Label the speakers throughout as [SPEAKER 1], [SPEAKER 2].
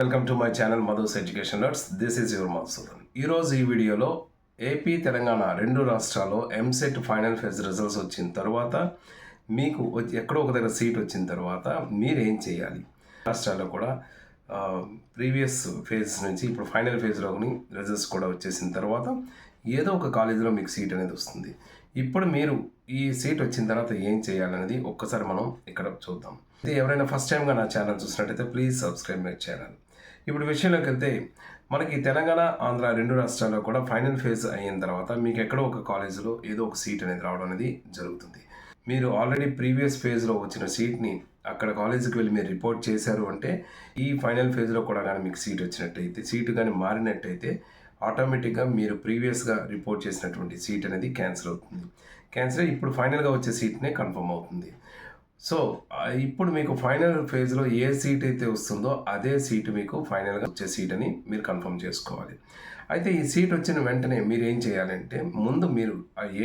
[SPEAKER 1] Welcome to my channel Madhu's education nuts. This is your Madhusudan. ఈరోజు ఈ వీడియోలో ఏపీ తెలంగాణ రెండు రాష్ట్రాల్లో ఎంసెట్ ఫైనల్ ఫేజ్ రిజల్ట్స్ వచ్చిన తర్వాత మీకు ఎక్కడో ఒక దగ్గర సీట్ వచ్చిన తర్వాత మీరు ఏం చేయాలి, రాష్ట్రాల్లో కూడా ప్రీవియస్ ఫేజ్ నుంచి ఇప్పుడు ఫైనల్ ఫేజ్లోని రిజల్ట్స్ కూడా వచ్చేసిన తర్వాత ఏదో ఒక కాలేజీలో మీకు సీట్ అనేది వస్తుంది. ఇప్పుడు మీరు ఈ సీట్ వచ్చిన తర్వాత ఏం చేయాలనేది ఒక్కసారి మనం ఇక్కడ చూద్దాం. ఇది ఎవరైనా ఫస్ట్ టైంగా నా ఛానల్ చూసినట్టయితే ప్లీజ్ సబ్స్క్రైబ్ మై ఛానల్. ఇప్పుడు విషయంలోకి వెళ్తే మనకి తెలంగాణ ఆంధ్ర రెండు రాష్ట్రాల్లో కూడా ఫైనల్ ఫేజ్ అయిన తర్వాత మీకు ఎక్కడో ఒక కాలేజీలో ఏదో ఒక సీట్ అనేది రావడం అనేది జరుగుతుంది. మీరు ఆల్రెడీ ప్రీవియస్ ఫేజ్లో వచ్చిన సీట్ని అక్కడ కాలేజీకి వెళ్ళి మీరు రిపోర్ట్ చేశారు అంటే ఈ ఫైనల్ ఫేజ్లో కూడా కానీ మీకు సీట్ వచ్చినట్టయితే, సీటు కానీ మారినట్టయితే ఆటోమేటిక్గా మీరు ప్రీవియస్గా రిపోర్ట్ చేసినటువంటి సీట్ అనేది క్యాన్సిల్ అవుతుంది. క్యాన్సిల్ అయ్యి ఇప్పుడు ఫైనల్గా వచ్చే సీట్నే కన్ఫర్మ్ అవుతుంది. సో ఇప్పుడు మీకు ఫైనల్ ఫేజ్లో ఏ సీట్ అయితే వస్తుందో అదే సీటు మీకు ఫైనల్గా వచ్చే సీట్ అని మీరు కన్ఫర్మ్ చేసుకోవాలి. అయితే ఈ సీట్ వచ్చిన వెంటనే మీరు ఏం చేయాలంటే ముందు మీరు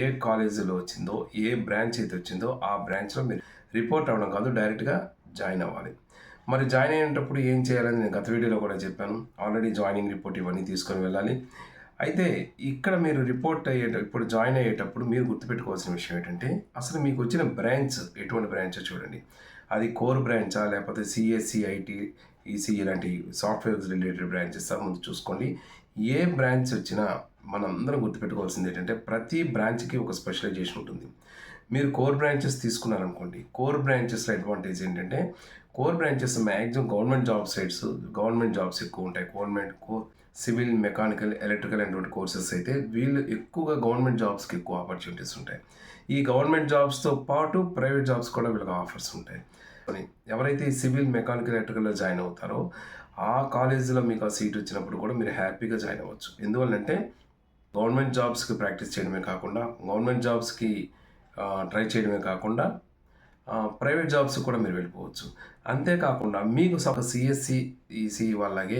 [SPEAKER 1] ఏ కాలేజీలో వచ్చిందో, ఏ బ్రాంచ్ అయితే వచ్చిందో ఆ బ్రాంచ్లో మీరు రిపోర్ట్ అవ్వడం కాదు, డైరెక్ట్గా జాయిన్ అవ్వాలి. మరి జాయిన్ అయ్యేటప్పుడు ఏం చేయాలని నేను గత వీడియోలో కూడా చెప్పాను. ఆల్రెడీ జాయినింగ్ రిపోర్ట్ ఇవన్నీ తీసుకొని వెళ్ళాలి. అయితే ఇక్కడ మీరు ఇప్పుడు జాయిన్ అయ్యేటప్పుడు మీరు గుర్తుపెట్టుకోవాల్సిన విషయం ఏంటంటే అసలు మీకు వచ్చిన బ్రాంచ్ ఎటువంటి బ్రాంచ్ చూడండి. అది కోర్ బ్రాంచా లేకపోతే సిఎస్సి, ఐటీ, ఈసీఈ ఇలాంటి సాఫ్ట్వేర్స్ రిలేటెడ్ బ్రాంచెస్ ముందు చూసుకోండి. ఏ బ్రాంచ్ వచ్చినా మనందరం గుర్తుపెట్టుకోవాల్సింది ఏంటంటే ప్రతి బ్రాంచ్కి ఒక స్పెషలైజేషన్ ఉంటుంది. మీరు కోర్ బ్రాంచెస్ తీసుకున్నారనుకోండి, కోర్ బ్రాంచెస్లో అడ్వాంటేజ్ ఏంటంటే core branches maximum government jobs ఎక్కువ ఉంటాయి. సివిల్, మెకానికల్, ఎలక్ట్రికల్ అనేటువంటి కోర్సెస్ అయితే వీళ్ళు ఎక్కువగా గవర్నమెంట్ జాబ్స్కి ఎక్కువ ఆపర్చునిటీస్ ఉంటాయి. ఈ గవర్నమెంట్ జాబ్స్తో పాటు ప్రైవేట్ జాబ్స్ కూడా వీళ్ళకి ఆఫర్స్ ఉంటాయి. ఎవరైతే ఈ సివిల్, మెకానికల్, ఎలక్ట్రికల్లో జాయిన్ అవుతారో ఆ కాలేజీలో మీకు ఆ సీట్ వచ్చినప్పుడు కూడా మీరు హ్యాపీగా జాయిన్ అవ్వచ్చు. ఎందువల్లంటే గవర్నమెంట్ జాబ్స్కి ప్రాక్టీస్ చేయడమే కాకుండా, గవర్నమెంట్ జాబ్స్కి ట్రై చేయడమే కాకుండా ప్రైవేట్ జాబ్స్ కూడా మీరు వెళ్ళిపోవచ్చు. అంతేకాకుండా మీకు సిఎస్సి, ఈసీ వాళ్ళగే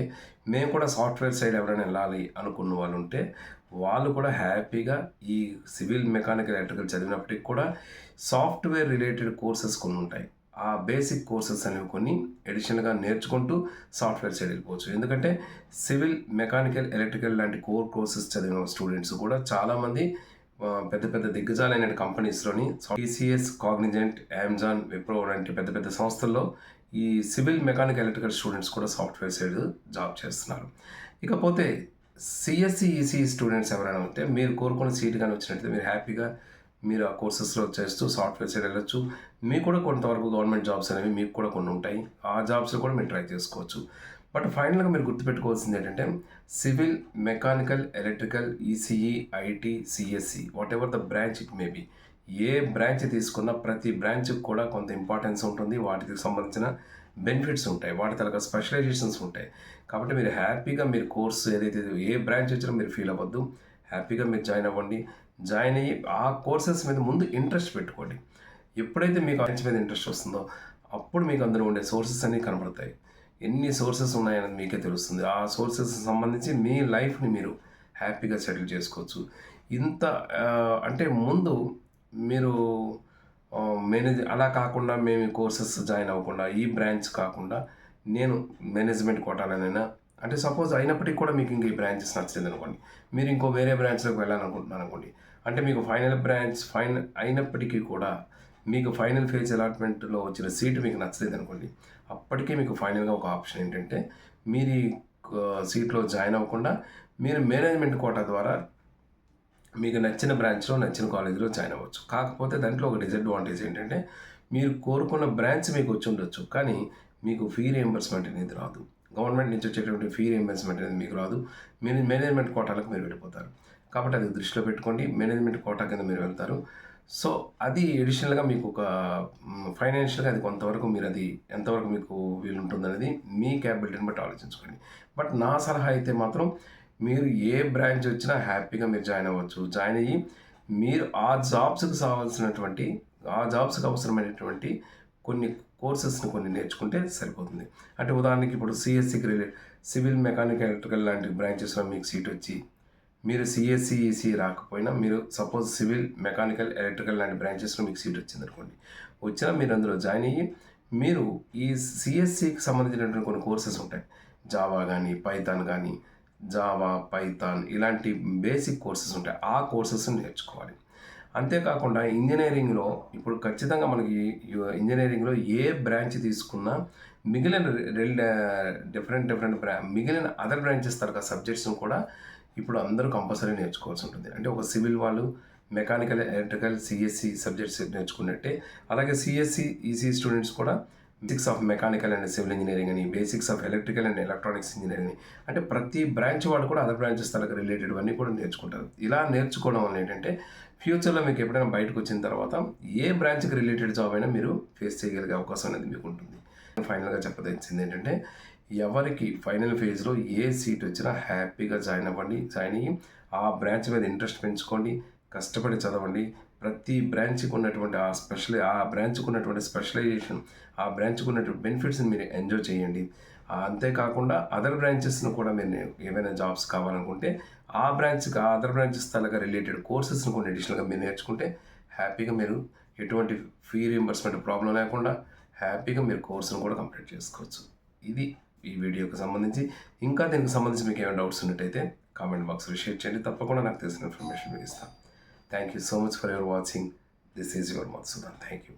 [SPEAKER 1] మేము కూడా సాఫ్ట్వేర్ సైడ్ ఎవరైనా వెళ్ళాలి అనుకున్న వాళ్ళు ఉంటే వాళ్ళు కూడా హ్యాపీగా ఈ సివిల్, మెకానికల్, ఎలక్ట్రికల్ చదివినప్పటికి కూడా సాఫ్ట్వేర్ రిలేటెడ్ కోర్సెస్ కొన్ని ఉంటాయి. ఆ బేసిక్ కోర్సెస్ అనేవి కొన్ని అడిషనల్గా నేర్చుకుంటూ సాఫ్ట్వేర్ సైడ్ వెళ్ళిపోవచ్చు. ఎందుకంటే సివిల్, మెకానికల్, ఎలక్ట్రికల్ లాంటి కోర్ కోర్సెస్ చదివిన స్టూడెంట్స్ కూడా చాలామంది పెద్ద పెద్ద దిగ్గజాలైన కంపెనీస్లోని టీసీఎస్, కాగ్నిజెంట్, అమెజాన్, విప్రో లాంటి పెద్ద పెద్ద సంస్థల్లో ఈ సివిల్, మెకానికల్, ఎలక్ట్రికల్ స్టూడెంట్స్ కూడా సాఫ్ట్వేర్ సైడ్ జాబ్ చేస్తున్నారు. ఇకపోతే సిఎస్సి, ఈసీ స్టూడెంట్స్ ఎవరైనా ఉంటే మీరు కోరుకున్న సీట్ కానీ వచ్చినట్లయితే మీరు హ్యాపీగా మీరు ఆ కోర్సెస్లో చేస్తూ సాఫ్ట్వేర్ సైడ్ వెళ్ళొచ్చు. మీకు కూడా కొంతవరకు గవర్నమెంట్ జాబ్స్ అనేవి మీకు కూడా కొన్ని ఉంటాయి. ఆ జాబ్స్లో కూడా మీరు ట్రై చేసుకోవచ్చు. బట్ ఫైనల్గా మీరు గుర్తుపెట్టుకోవాల్సింది ఏంటంటే civil, mechanical, electrical, ECE, IT, CSC whatever the branch it may be, ఏ బ్రాంచ్ తీసుకున్నా ప్రతి బ్రాంచ్కి కూడా కొంత ఇంపార్టెన్స్ ఉంటుంది. వాటికి సంబంధించిన బెనిఫిట్స్ ఉంటాయి, వాటి తరగ స్పెషలైజేషన్స్ ఉంటాయి. కాబట్టి మీరు హ్యాపీగా మీరు కోర్సు ఏదైతే ఏ బ్రాంచ్ వచ్చినా మీరు ఫీల్ అవ్వద్దు. హ్యాపీగా మీరు జాయిన్ అవ్వండి. జాయిన్ అయ్యి ఆ కోర్సెస్ మీద ముందు ఇంట్రెస్ట్ పెట్టుకోండి. ఎప్పుడైతే మీకు బ్రాంచ్ మీద ఇంట్రెస్ట్ వస్తుందో అప్పుడు మీకు అందులో ఉండే సోర్సెస్ అన్నీ కనబడతాయి. ఎన్ని సోర్సెస్ ఉన్నాయని మీకే తెలుస్తుంది. ఆ సోర్సెస్ సంబంధించి మీ లైఫ్ని మీరు హ్యాపీగా సెటిల్ చేసుకోవచ్చు. ఇంత అంటే ముందు మీరు అలా కాకుండా మేము ఈ కోర్సెస్ జాయిన్ అవ్వకుండా ఈ బ్రాంచ్ కాకుండా నేను మేనేజ్మెంట్ కోటాలనైనా అంటే సపోజ్ అయినప్పటికీ కూడా మీకు ఇంక ఈ బ్రాంచెస్ నచ్చలేదు అనుకోండి, మీరు ఇంకో వేరే బ్రాంచ్లోకి వెళ్ళాలనుకుంటున్నాను అనుకోండి, అంటే మీకు ఫైనల్ అయినప్పటికీ కూడా మీకు ఫైనల్ ఫేజ్ అలాట్మెంట్లో వచ్చిన సీటు మీకు నచ్చలేదు అనుకోండి, అప్పటికే మీకు ఫైనల్గా ఒక ఆప్షన్ ఏంటంటే మీరు ఈ సీట్లో జాయిన్ అవ్వకుండా మీరు మేనేజ్మెంట్ కోటా ద్వారా మీకు నచ్చిన బ్రాంచ్లో, నచ్చిన కాలేజీలో జాయిన్ అవ్వచ్చు. కాకపోతే దాంట్లో ఒక డిసడ్వాంటేజ్ ఏంటంటే మీరు కోరుకున్న బ్రాంచ్ మీకు వచ్చి ఉండొచ్చు, కానీ మీకు ఫీ రియంబర్స్మెంట్ అనేది రాదు. గవర్నమెంట్ నుంచి వచ్చేటువంటి ఫీ రియంబర్స్మెంట్ అనేది మీకు రాదు. మీరు మేనేజ్మెంట్ కోటాలకు మీరు వెళ్ళిపోతారు. కాబట్టి అది దృష్టిలో పెట్టుకోండి. మేనేజ్మెంట్ కోటా కింద మీరు వెళ్తారు. సో అది ఎడిషనల్గా మీకు ఒక ఫైనాన్షియల్గా అది కొంతవరకు మీరు అది ఎంతవరకు మీకు వీలుంటుందనేది మీ క్యాపబిలిటీని బట్టి ఆలోచించుకోండి. బట్ నా సలహా అయితే మాత్రం మీరు ఏ బ్రాంచ్ వచ్చినా హ్యాపీగా మీరు జాయిన్ అవ్వచ్చు. జాయిన్ అయ్యి మీరు ఆ జాబ్స్కి అవసరమైనటువంటి కొన్ని కోర్సెస్ని కొన్ని నేర్చుకుంటే సరిపోతుంది. అంటే ఉదాహరణకి ఇప్పుడు సిఎస్సికి సివిల్, మెకానికల్, ఎలక్ట్రికల్ లాంటి బ్రాంచెస్లో మీకు సీట్ వచ్చి మీరు సిఎస్సి, ఈసీ రాకపోయినా మీరు సపోజ్ సివిల్, మెకానికల్, ఎలక్ట్రికల్ లాంటి బ్రాంచెస్లో మీకు సీట్ వచ్చింది అనుకోండి, వచ్చినా మీరు అందులో జాయిన్ అయ్యి మీరు ఈ సిఎస్సికి సంబంధించినటువంటి కొన్ని కోర్సెస్ ఉంటాయి. జావా కానీ, పైథాన్ కానీ, జావా, పైథాన్ ఇలాంటి బేసిక్ కోర్సెస్ ఉంటాయి. ఆ కోర్సెస్ని నేర్చుకోవాలి. అంతేకాకుండా ఇంజినీరింగ్‌లో ఇప్పుడు ఖచ్చితంగా మనకి ఇంజినీరింగ్‌లో ఏ బ్రాంచ్ తీసుకున్నా మిగిలిన డిఫరెంట్ మిగిలిన అదర్ బ్రాంచెస్ తరహా సబ్జెక్ట్స్‌ని కూడా ఇప్పుడు అందరూ కంపల్సరీ నేర్చుకోవాల్సి ఉంటుంది. అంటే ఒక సివిల్ వాళ్ళు మెకానికల్, ఎలక్ట్రికల్, సిఎస్సి సబ్జెక్ట్స్ నేర్చుకున్నట్టే అలాగే సిఎస్సి, ఈసీ స్టూడెంట్స్ కూడా basics of mechanical and civil engineering అని, basics of electrical and electronics engineering అని, అంటే ప్రతి బ్రాంచ్ వాళ్ళు కూడా అదర్ బ్రాంచెస్ తనకు రిలేటెడ్ అన్నీ కూడా నేర్చుకుంటారు. ఇలా నేర్చుకోవడం వల్ల ఏంటంటే ఫ్యూచర్లో మీకు ఎప్పుడైనా బయటకు వచ్చిన తర్వాత ఏ బ్రాంచ్కి రిలేటెడ్ జాబ్ అయినా మీరు ఫేస్ చేయగలిగే అవకాశం అనేది మీకు ఉంటుంది. ఫైనల్గా చెప్పదలిచింది ఏంటంటే ఎవరికి ఫైనల్ ఫేజ్లో ఏ సీట్ వచ్చినా హ్యాపీగా జాయిన్ అవ్వండి. జాయిన్ అయ్యి ఆ బ్రాంచ్ మీద ఇంట్రెస్ట్ పెంచుకోండి, కష్టపడి చదవండి. ప్రతి బ్రాంచ్కి ఉన్నటువంటి ఆ బ్రాంచ్కి ఉన్నటువంటి స్పెషలైజేషన్, ఆ బ్రాంచ్కి ఉన్నటువంటి బెనిఫిట్స్ని మీరు ఎంజాయ్ చేయండి. అంతేకాకుండా అదర్ బ్రాంచెస్ను కూడా మీరు ఏమైనా జాబ్స్ కావాలనుకుంటే ఆ అదర్ బ్రాంచెస్ తలగా రిలేటెడ్ కోర్సెస్ని కూడా అడిషనల్గా మీరు నేర్చుకుంటే హ్యాపీగా మీరు ఎటువంటి ఫీ రీయింబర్స్మెంట్ ప్రాబ్లం లేకుండా హ్యాపీగా మీరు కోర్సును కూడా కంప్లీట్ చేసుకోవచ్చు. ఇది ఈ వీడియోకి సంబంధించి. ఇంకా దీనికి సంబంధించి మీకు ఏమైనా డౌట్స్ ఉన్నట్టయితే కామెంట్ బాక్స్లో షేర్ చేయండి. తప్పకుండా నాకు తెలిసిన ఇన్ఫర్మేషన్ మీకు ఇస్తాను. Thank you so much for your watching. This is your Madhusudan. Thank you.